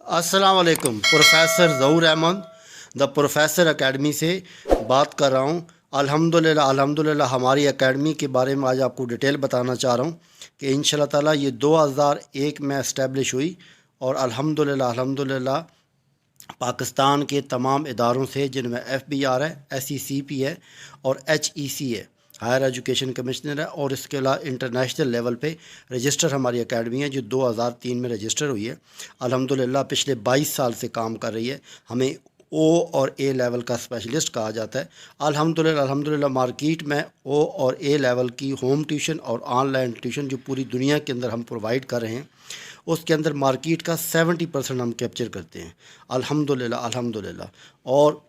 अस्सलाम वालेकुम। Professor Zahoor Ahmad the professor academy से बात कर रहा हूँ। अल्हम्दुलिल्लाह हमारी एकेडमी के बारे में आज आपको डिटेल बताना चाह रहा हूँ कि इंशाल्लाह ताला ये 2001 में इस्टेब्लिश हुई और अल्हम्दुलिल्लाह पाकिस्तान के तमाम इदारों से, जिनमें FBR है, SECP है और HEC है, हायर एजुकेशन कमिश्नर है, और इसके अलावा इंटरनेशनल लेवल पे रजिस्टर हमारी एकेडमी है जो 2003 में रजिस्टर हुई है। अल्हम्दुलिल्लाह पिछले 22 साल से काम कर रही है। हमें O और A लेवल का स्पेशलिस्ट कहा जाता है। अल्हम्दुलिल्लाह मार्केट में O और A लेवल की होम ट्यूशन और ऑनलाइन ट्यूशन जो पूरी दुनिया के अंदर हम प्रोवाइड कर रहे हैं, उसके अंदर मार्केट का 70% हम कैप्चर करते हैं। अल्हम्दुलिल्लाह। और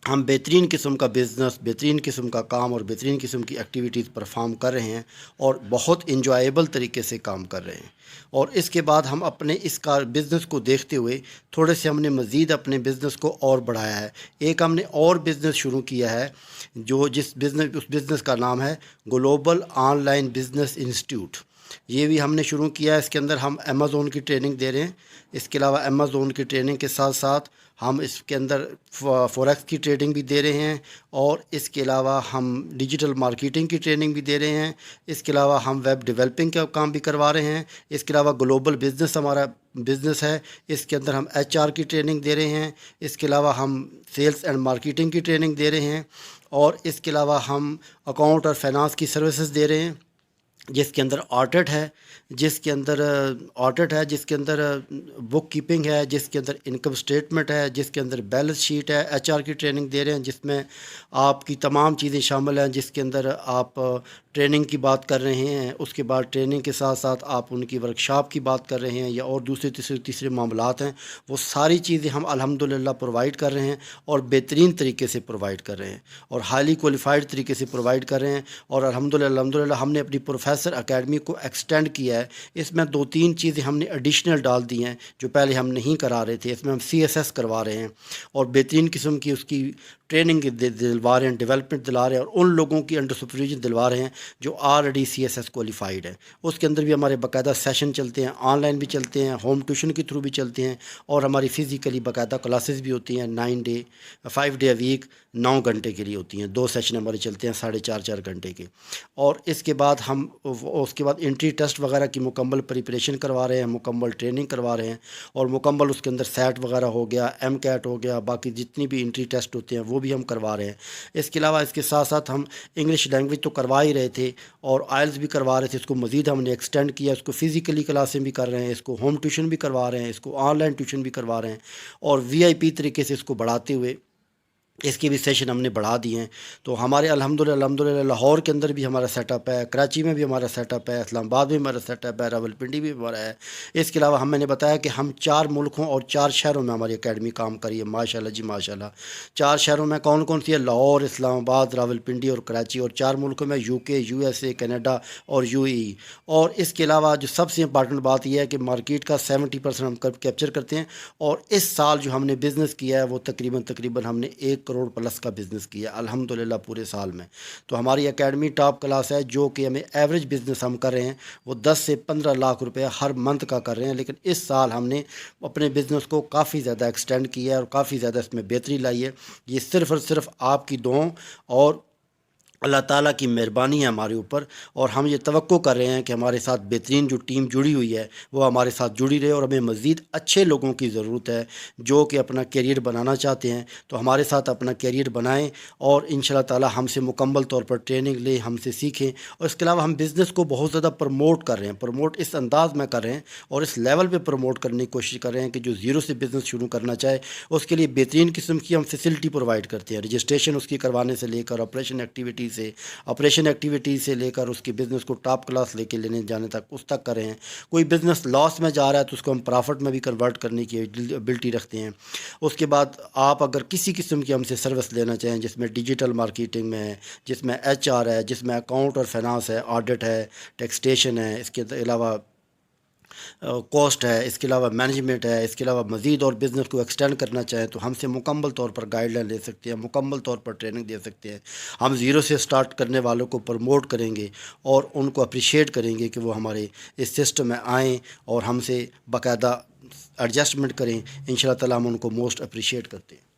हम बेहतरीन किस्म का बिज़नेस, बेहतरीन किस्म का काम और बेहतरीन किस्म की एक्टिविटीज़ परफॉर्म कर रहे हैं और बहुत इंजॉयबल तरीके से काम कर रहे हैं। और इसके बाद हम अपने इस कार बिज़नेस को देखते हुए थोड़े से हमने मज़ीद अपने बिज़नेस को और बढ़ाया है। एक हमने और बिज़नेस शुरू किया है उस बिज़नेस का नाम है ग्लोबल ऑनलाइन बिज़नेस इंस्टीट्यूट। ये भी हमने शुरू किया है। इसके अंदर हम अमेज़ोन की ट्रेनिंग दे रहे हैं। इसके अलावा अमेज़ोन की ट्रेनिंग के साथ साथ हम इसके अंदर फॉरेक्स की ट्रेडिंग भी दे रहे हैं और इसके अलावा हम डिजिटल मार्केटिंग की ट्रेनिंग भी दे रहे हैं। इसके अलावा हम वेब डेवलपिंग का काम भी करवा रहे हैं। इसके अलावा ग्लोबल बिज़नेस हमारा बिज़नेस है, इसके अंदर हम HR की ट्रेनिंग दे रहे हैं। इसके अलावा हम सेल्स एंड मार्केटिंग की ट्रेनिंग दे रहे हैं और इसके अलावा हम अकाउंट और फाइनेंस की सर्विसेज दे रहे हैं, जिसके अंदर ऑडिट है, जिसके अंदर बुक कीपिंग है, जिसके अंदर इनकम स्टेटमेंट है, जिसके अंदर बैलेंस शीट है। HR की ट्रेनिंग दे रहे हैं जिसमें आपकी तमाम चीज़ें शामिल हैं, जिसके अंदर आप ट्रेनिंग की बात कर रहे हैं, उसके बाद ट्रेनिंग के साथ साथ आप उनकी वर्कशॉप की बात कर रहे हैं या और दूसरे तीसरे मामलात हैं, वो सारी चीज़ें हम अल्हम्दुलिल्लाह प्रोवाइड कर रहे हैं और बेहतरीन तरीके से प्रोवाइड कर रहे हैं और हाईली क्वालिफाइड तरीके से प्रोवाइड कर रहे हैं। और अल्हम्दुलिल्लाह हमने अपनी प्रोफेसर एकेडमी को एक्सटेंड किया है। इसमें 2-3 चीज़ें हमने एडिशनल डाल दी हैं जो पहले हम नहीं करा रहे थे। इसमें हम CSS करवा रहे हैं और बेहतरीन किस्म की उसकी ट्रेनिंग दिलवा रहे हैं, डेवलपमेंट दिला रहे हैं और उन लोगों की अंडर सुपरविजन दिलवा रहे हैं जो ऑलरेडी CSS क्वालिफाइड है। उसके अंदर भी हमारे बाकायदा सेशन चलते हैं, ऑनलाइन भी चलते हैं, होम ट्यूशन के थ्रू भी चलते हैं और हमारी फ़िज़िकली बाकायदा क्लासेस भी होती हैं। 5 डे वीक 9 घंटे के लिए होती हैं। 2 सेशन हमारे चलते हैं 4.5 घंटे के। और इसके बाद उसके बाद एंट्री टेस्ट वगैरह की मुकम्मल प्रिपरेशन करवा रहे हैं, मुकम्मल ट्रेनिंग करवा रहे हैं और मुकम्मल उसके अंदर सेट वगैरह हो गया, MCAT हो गया, बाकी जितनी भी एंट्री टेस्ट होते हैं वो भी हम करवा रहे हैं। इसके अलावा इसके साथ साथ हम इंग्लिश लैंग्वेज तो करवा ही रहे थे और IELTS भी करवा रहे थे। इसको मज़ीद हमने एक्सटेंड किया, इसको फ़िज़िकली क्लासें भी कर रहे हैं, इसको होम ट्यूशन भी करवा रहे हैं, इसको ऑनलाइन ट्यूशन भी करवा रहे हैं और VIP तरीके से इसको बढ़ाते हुए इसके भी सेशन हमने बढ़ा दिए हैं। तो हमारे अल्हम्दुलिल्लाह लाहौर के अंदर भी हमारा सेटअप है, कराची में भी हमारा सेटअप है, इस्लामाबाद में हमारा सेटअप है, रावलपिंडी भी हमारा है। इसके अलावा मैंने बताया कि हम 4 मुल्कों और 4 शहरों में हमारी एकेडमी काम करी है। माशाल्लाह जी माशाल्लाह। 4 शहरों में कौन कौन सी है? लाहौर, इस्लामाबाद, रावलपिंडी और कराची। और 4 मुल्कों में UK, USA, कनाडा और UAE। और इसके अलावा जो सबसे इंपॉर्टेंट बात यह है कि मार्केट का 70% हम कैप्चर करते हैं और इस साल जो हमने बिज़नेस किया है वो तकरीबन हमने 1 करोड़ प्लस का बिज़नेस किया अल्हम्दुलिल्लाह पूरे साल में। तो हमारी एकेडमी टॉप क्लास है, जो कि हमें एवरेज बिज़नेस हम कर रहे हैं वो 10 से 15 लाख रुपए हर मंथ का कर रहे हैं। लेकिन इस साल हमने अपने बिज़नेस को काफ़ी ज़्यादा एक्सटेंड किया है और काफ़ी ज़्यादा इसमें बेहतरी लाई है। ये सिर्फ़ और सिर्फ आपकी दुआओं और अल्लाह ताला की मेहरबानी है हमारे ऊपर। और हम ये तवक्को कर रहे हैं कि हमारे साथ बेहतरीन जो टीम जुड़ी हुई है वो हमारे साथ जुड़ी रहे और हमें मज़ीद अच्छे लोगों की ज़रूरत है जो कि अपना कैरियर बनाना चाहते हैं। तो हमारे साथ अपना कैरियर बनाएं और इंशाल्लाह ताला हमसे मुकम्मल तौर पर ट्रेनिंग लें, हमसे सीखें। और इसके अलावा हम बिज़नेस को बहुत ज़्यादा प्रमोट कर रहे हैं, प्रमोट इस अंदाज़ में कर रहे हैं और इस लेवल पर प्रमोट करने की कोशिश कर रहे हैं कि जो ज़ीरो से बिज़नेस शुरू करना चाहे उसके लिए बेहतरीन किस्म की हम फैसिलिटी प्रोवाइड करते हैं। रजिस्ट्रेशन उसकी करवाने से लेकर ऑपरेशन एक्टिविटीज़ से लेकर उसकी बिज़नेस को टॉप क्लास लेके लेने जाने तक उस तक कर रहे हैं। कोई बिज़नेस लॉस में जा रहा है तो उसको हम प्रॉफिट में भी कन्वर्ट करने की एबिलिटी रखते हैं। उसके बाद आप अगर किसी किस्म की हमसे सर्विस लेना चाहें जिसमें डिजिटल मार्केटिंग में है, जिसमें HR है, जिसमें अकाउंट और फाइनेंस है, ऑडिट है, टैक्सेशन है, इसके अलावा کاسٹ ہے، اس کے علاوہ مینجمنٹ ہے، اس کے علاوہ مزید اور بزنس کو ایکسٹینڈ کرنا چاہیں تو ہم سے مکمل طور پر گائیڈ لائن لے سکتے ہیں، مکمل طور پر ٹریننگ دے سکتے ہیں. ہم زیرو سے سٹارٹ کرنے والوں کو پروموٹ کریں گے اور ان کو اپریشیٹ کریں گے کہ وہ ہمارے اس سسٹم میں آئیں اور ہم سے باقاعدہ ایڈجسٹمنٹ کریں. ان شاء اللہ تعالیٰ ہم ان کو موسٹ اپریشیٹ کرتے ہیں.